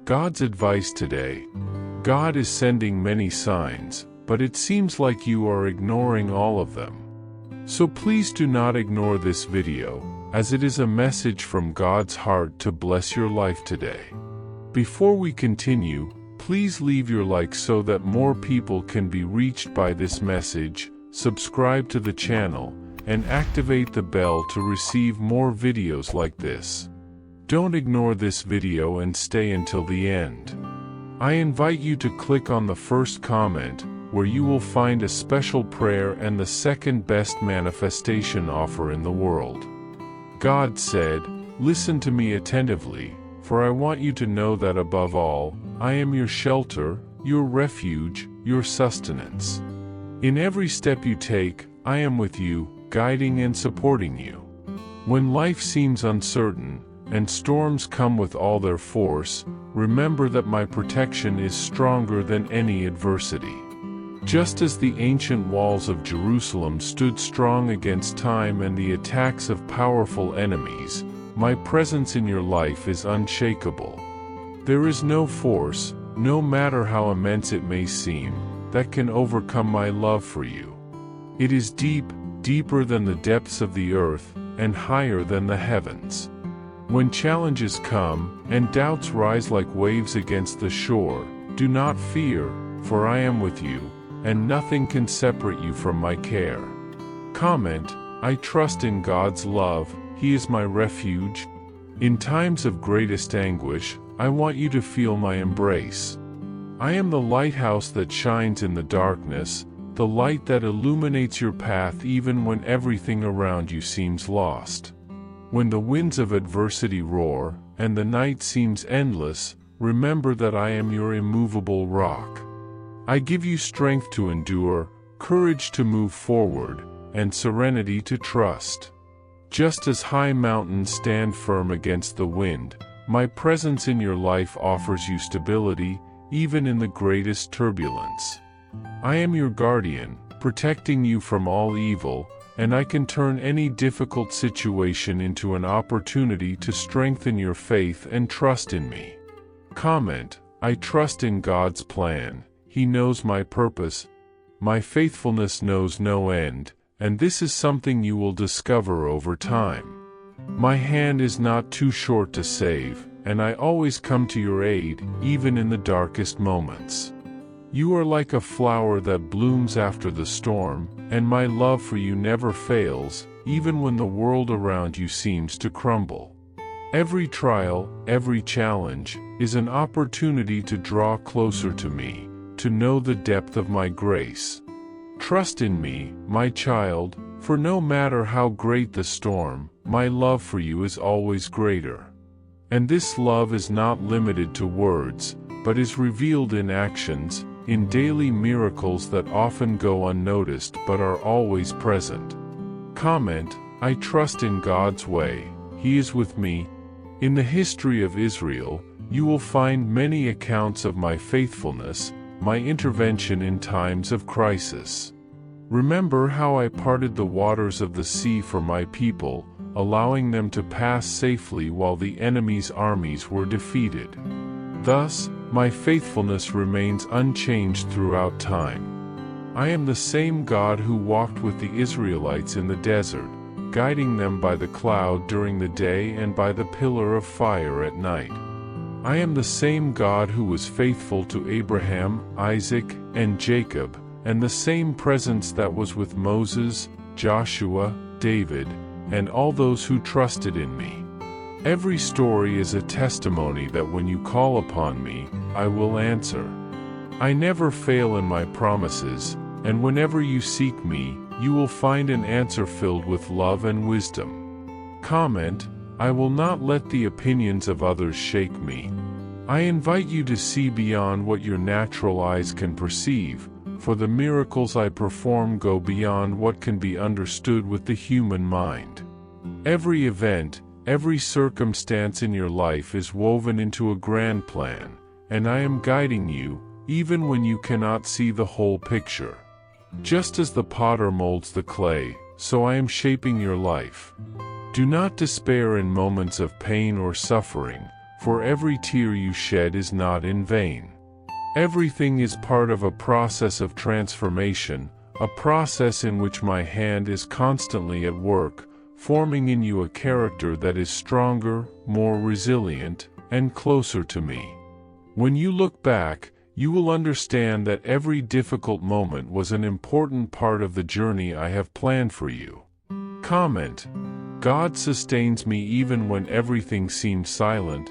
God's advice today. God is sending many signs, but it seems like you are ignoring all of them. So please do not ignore this video, as it is a message from God's heart to bless your life today. Before we continue, please leave your like so that more people can be reached by this message, subscribe to the channel, and activate the bell to receive more videos like this. Don't ignore this video and stay until the end. I invite you to click on the first comment, where you will find a special prayer and the second best manifestation offer in the world. God said, "Listen to me attentively, for I want you to know that above all, I am your shelter, your refuge, your sustenance. In every step you take, I am with you, guiding and supporting you. When life seems uncertain, and storms come with all their force, remember that my protection is stronger than any adversity. Just as the ancient walls of Jerusalem stood strong against time and the attacks of powerful enemies, my presence in your life is unshakable. There is no force, no matter how immense it may seem, that can overcome my love for you. It is deep, deeper than the depths of the earth, and higher than the heavens. When challenges come, and doubts rise like waves against the shore, do not fear, for I am with you, and nothing can separate you from my care. Comment, I trust in God's love, He is my refuge. In times of greatest anguish, I want you to feel my embrace. I am the lighthouse that shines in the darkness, the light that illuminates your path even when everything around you seems lost. When the winds of adversity roar, and the night seems endless, remember that I am your immovable rock. I give you strength to endure, courage to move forward, and serenity to trust. Just as high mountains stand firm against the wind, my presence in your life offers you stability, even in the greatest turbulence. I am your guardian, protecting you from all evil, and I can turn any difficult situation into an opportunity to strengthen your faith and trust in me. Comment, I trust in God's plan, He knows my purpose, my faithfulness knows no end, and this is something you will discover over time. My hand is not too short to save, and I always come to your aid, even in the darkest moments. You are like a flower that blooms after the storm, and my love for you never fails, even when the world around you seems to crumble. Every trial, every challenge, is an opportunity to draw closer to me, to know the depth of my grace. Trust in me, my child, for no matter how great the storm, my love for you is always greater. And this love is not limited to words, but is revealed in actions, in daily miracles that often go unnoticed but are always present. Comment, I trust in God's way, He is with me. In the history of Israel, you will find many accounts of my faithfulness, my intervention in times of crisis. Remember how I parted the waters of the sea for my people, allowing them to pass safely while the enemy's armies were defeated. Thus, my faithfulness remains unchanged throughout time. I am the same God who walked with the Israelites in the desert, guiding them by the cloud during the day and by the pillar of fire at night. I am the same God who was faithful to Abraham, Isaac, and Jacob, and the same presence that was with Moses, Joshua, David, and all those who trusted in me. Every story is a testimony that when you call upon me, I will answer. I never fail in my promises, and whenever you seek me, you will find an answer filled with love and wisdom. Comment, I will not let the opinions of others shake me. I invite you to see beyond what your natural eyes can perceive, for the miracles I perform go beyond what can be understood with the human mind. Every event, every circumstance in your life is woven into a grand plan, and I am guiding you, even when you cannot see the whole picture. Just as the potter molds the clay, so I am shaping your life. Do not despair in moments of pain or suffering, for every tear you shed is not in vain. Everything is part of a process of transformation, a process in which my hand is constantly at work, forming in you a character that is stronger, more resilient, and closer to me. When you look back, you will understand that every difficult moment was an important part of the journey I have planned for you. Comment: God sustains me even when everything seems silent.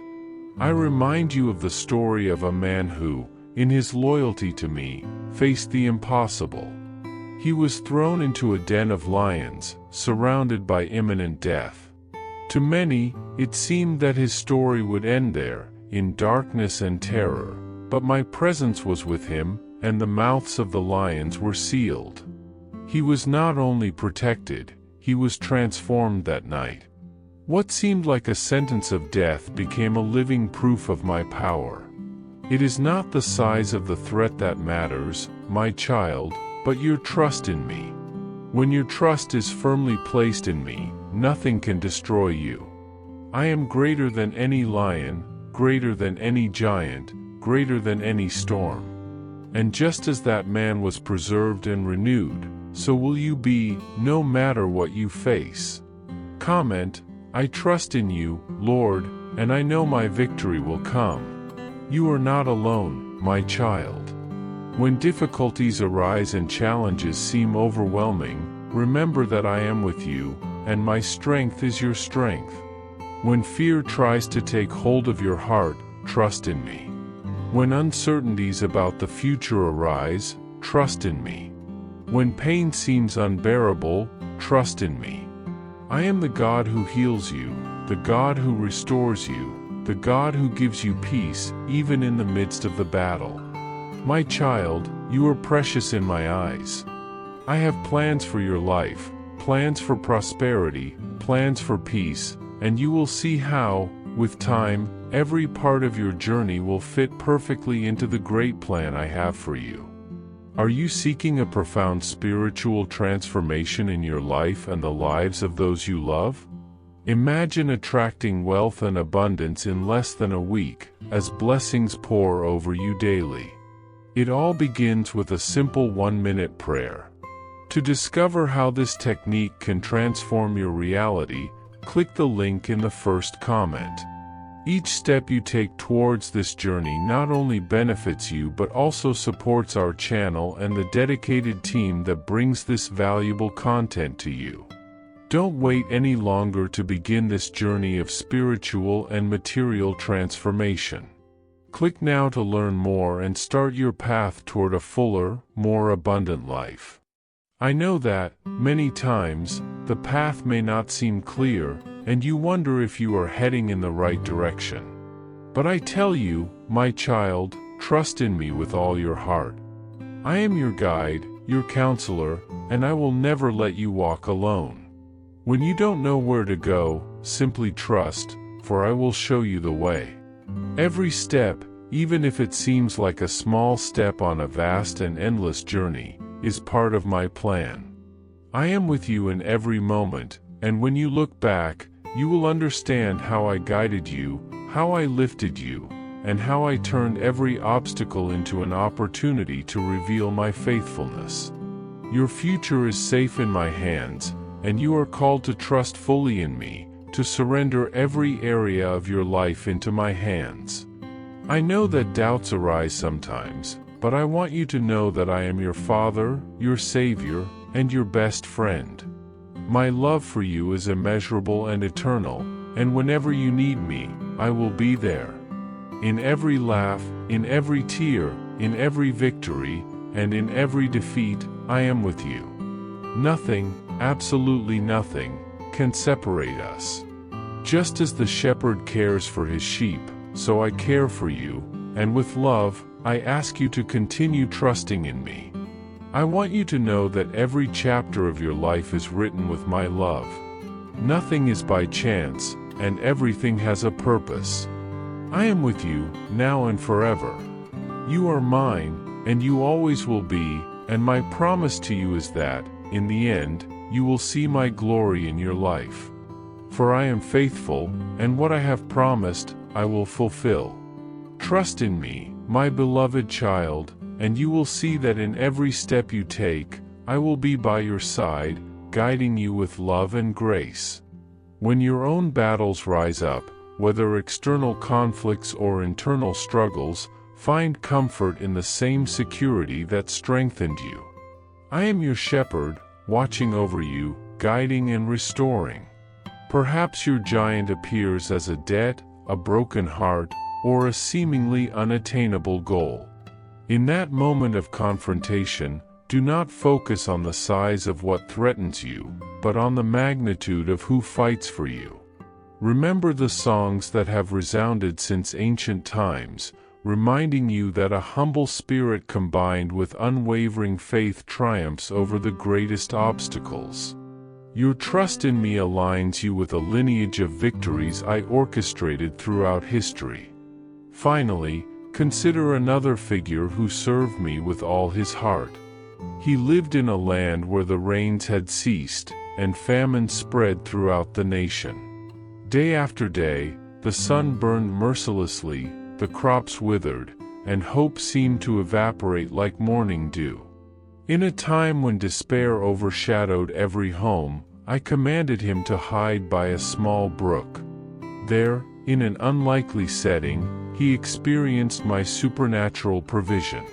I remind you of the story of a man who, in his loyalty to me, faced the impossible. He was thrown into a den of lions, surrounded by imminent death. To many, it seemed that his story would end there, in darkness and terror, but my presence was with him, and the mouths of the lions were sealed. He was not only protected, he was transformed that night. What seemed like a sentence of death became a living proof of my power. It is not the size of the threat that matters, my child, but your trust in me. When your trust is firmly placed in me, nothing can destroy you. I am greater than any lion, greater than any giant, greater than any storm. And just as that man was preserved and renewed, so will you be, no matter what you face. Comment: I trust in you, Lord, and I know my victory will come. You are not alone, my child. When difficulties arise and challenges seem overwhelming, remember that I am with you, and my strength is your strength. When fear tries to take hold of your heart, trust in me. When uncertainties about the future arise, trust in me. When pain seems unbearable, trust in me. I am the God who heals you, the God who restores you, the God who gives you peace, even in the midst of the battle. My child, you are precious in my eyes. I have plans for your life, plans for prosperity, plans for peace, and you will see how, with time, every part of your journey will fit perfectly into the great plan I have for you. Are you seeking a profound spiritual transformation in your life and the lives of those you love? Imagine attracting wealth and abundance in less than a week, as blessings pour over you daily. It all begins with a simple 1-minute prayer. To discover how this technique can transform your reality, click the link in the first comment. Each step you take towards this journey not only benefits you but also supports our channel and the dedicated team that brings this valuable content to you. Don't wait any longer to begin this journey of spiritual and material transformation. Click now to learn more and start your path toward a fuller, more abundant life. I know that, many times, the path may not seem clear, and you wonder if you are heading in the right direction. But I tell you, my child, trust in me with all your heart. I am your guide, your counselor, and I will never let you walk alone. When you don't know where to go, simply trust, for I will show you the way. Every step, even if it seems like a small step on a vast and endless journey, is part of my plan. I am with you in every moment, and when you look back, you will understand how I guided you, how I lifted you, and how I turned every obstacle into an opportunity to reveal my faithfulness. Your future is safe in my hands, and you are called to trust fully in me, to surrender every area of your life into my hands. I know that doubts arise sometimes, but I want you to know that I am your Father, your Savior, and your best friend. My love for you is immeasurable and eternal, and whenever you need me, I will be there. In every laugh, in every tear, in every victory, and in every defeat, I am with you. Nothing, absolutely nothing, can separate us. Just as the shepherd cares for his sheep, so I care for you, and with love, I ask you to continue trusting in me. I want you to know that every chapter of your life is written with my love. Nothing is by chance, and everything has a purpose. I am with you, now and forever. You are mine, and you always will be, and my promise to you is that, in the end, you will see my glory in your life. For I am faithful, and what I have promised, I will fulfill. Trust in me, my beloved child, and you will see that in every step you take, I will be by your side, guiding you with love and grace. When your own battles rise up, whether external conflicts or internal struggles, find comfort in the same security that strengthened you. I am your shepherd, watching over you, guiding and restoring. Perhaps your giant appears as a debt, a broken heart, or a seemingly unattainable goal. In that moment of confrontation, do not focus on the size of what threatens you, but on the magnitude of who fights for you. Remember the songs that have resounded since ancient times, reminding you that a humble spirit combined with unwavering faith triumphs over the greatest obstacles. Your trust in me aligns you with a lineage of victories I orchestrated throughout history. Finally, consider another figure who served me with all his heart. He lived in a land where the rains had ceased, and famine spread throughout the nation. Day after day, the sun burned mercilessly, the crops withered, and hope seemed to evaporate like morning dew. In a time when despair overshadowed every home, I commanded him to hide by a small brook. There, in an unlikely setting, he experienced my supernatural provision.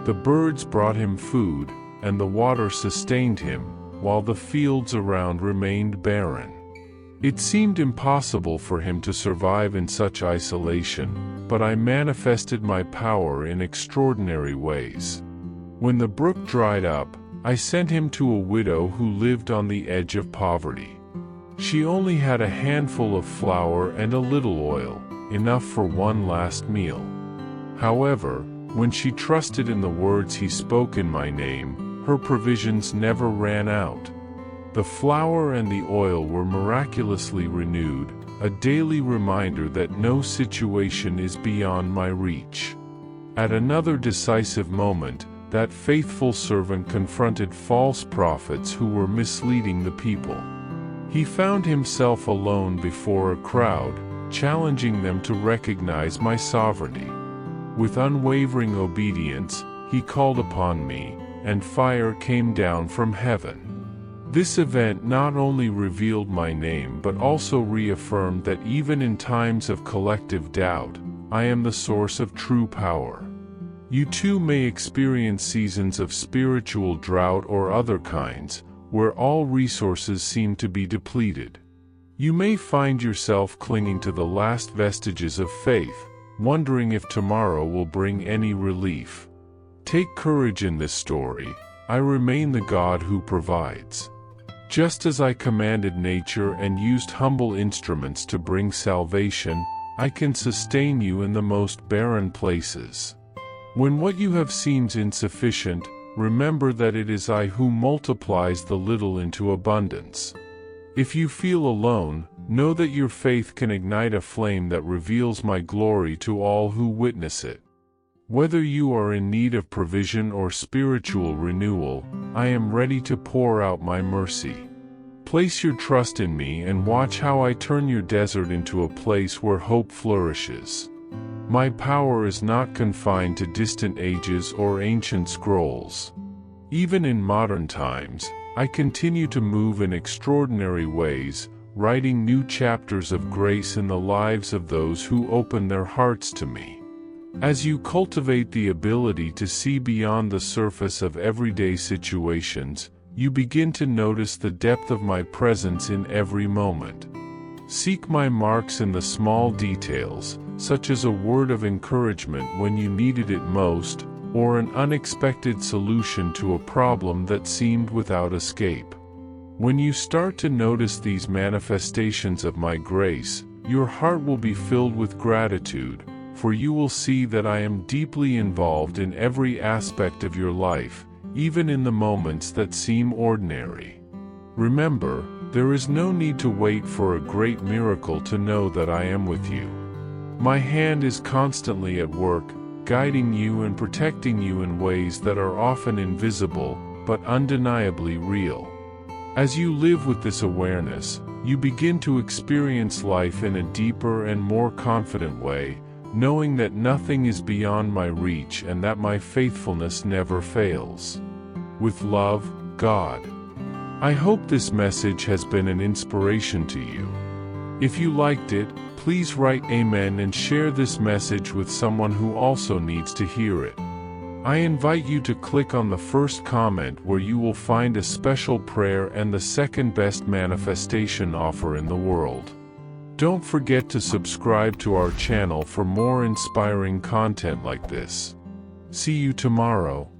The birds brought him food, and the water sustained him, while the fields around remained barren. It seemed impossible for him to survive in such isolation, but I manifested my power in extraordinary ways. When the brook dried up, I sent him to a widow who lived on the edge of poverty. She only had a handful of flour and a little oil, enough for one last meal. However, when she trusted in the words he spoke in my name, her provisions never ran out. The flour and the oil were miraculously renewed, a daily reminder that no situation is beyond my reach. At another decisive moment, that faithful servant confronted false prophets who were misleading the people. He found himself alone before a crowd, challenging them to recognize my sovereignty. With unwavering obedience, he called upon me, and fire came down from heaven. This event not only revealed my name but also reaffirmed that even in times of collective doubt, I am the source of true power. You too may experience seasons of spiritual drought or other kinds, where all resources seem to be depleted. You may find yourself clinging to the last vestiges of faith, wondering if tomorrow will bring any relief. Take courage in this story. I remain the God who provides. Just as I commanded nature and used humble instruments to bring salvation, I can sustain you in the most barren places. When what you have seems insufficient, remember that it is I who multiplies the little into abundance. If you feel alone, know that your faith can ignite a flame that reveals my glory to all who witness it. Whether you are in need of provision or spiritual renewal, I am ready to pour out my mercy. Place your trust in me and watch how I turn your desert into a place where hope flourishes. My power is not confined to distant ages or ancient scrolls. Even in modern times, I continue to move in extraordinary ways, writing new chapters of grace in the lives of those who open their hearts to me. As you cultivate the ability to see beyond the surface of everyday situations, you begin to notice the depth of my presence in every moment. Seek my marks in the small details, such as a word of encouragement when you needed it most, or an unexpected solution to a problem that seemed without escape. When you start to notice these manifestations of my grace, your heart will be filled with gratitude, for you will see that I am deeply involved in every aspect of your life, even in the moments that seem ordinary. Remember, there is no need to wait for a great miracle to know that I am with you. My hand is constantly at work, guiding you and protecting you in ways that are often invisible, but undeniably real. As you live with this awareness, You begin to experience life in a deeper and more confident way, knowing that nothing is beyond my reach and that my faithfulness never fails. With love, God. I hope this message has been an inspiration to you. If you liked it, please write Amen and share this message with someone who also needs to hear it. I invite you to click on the first comment where you will find a special prayer and the second best manifestation offer in the world. Don't forget to subscribe to our channel for more inspiring content like this. See you tomorrow.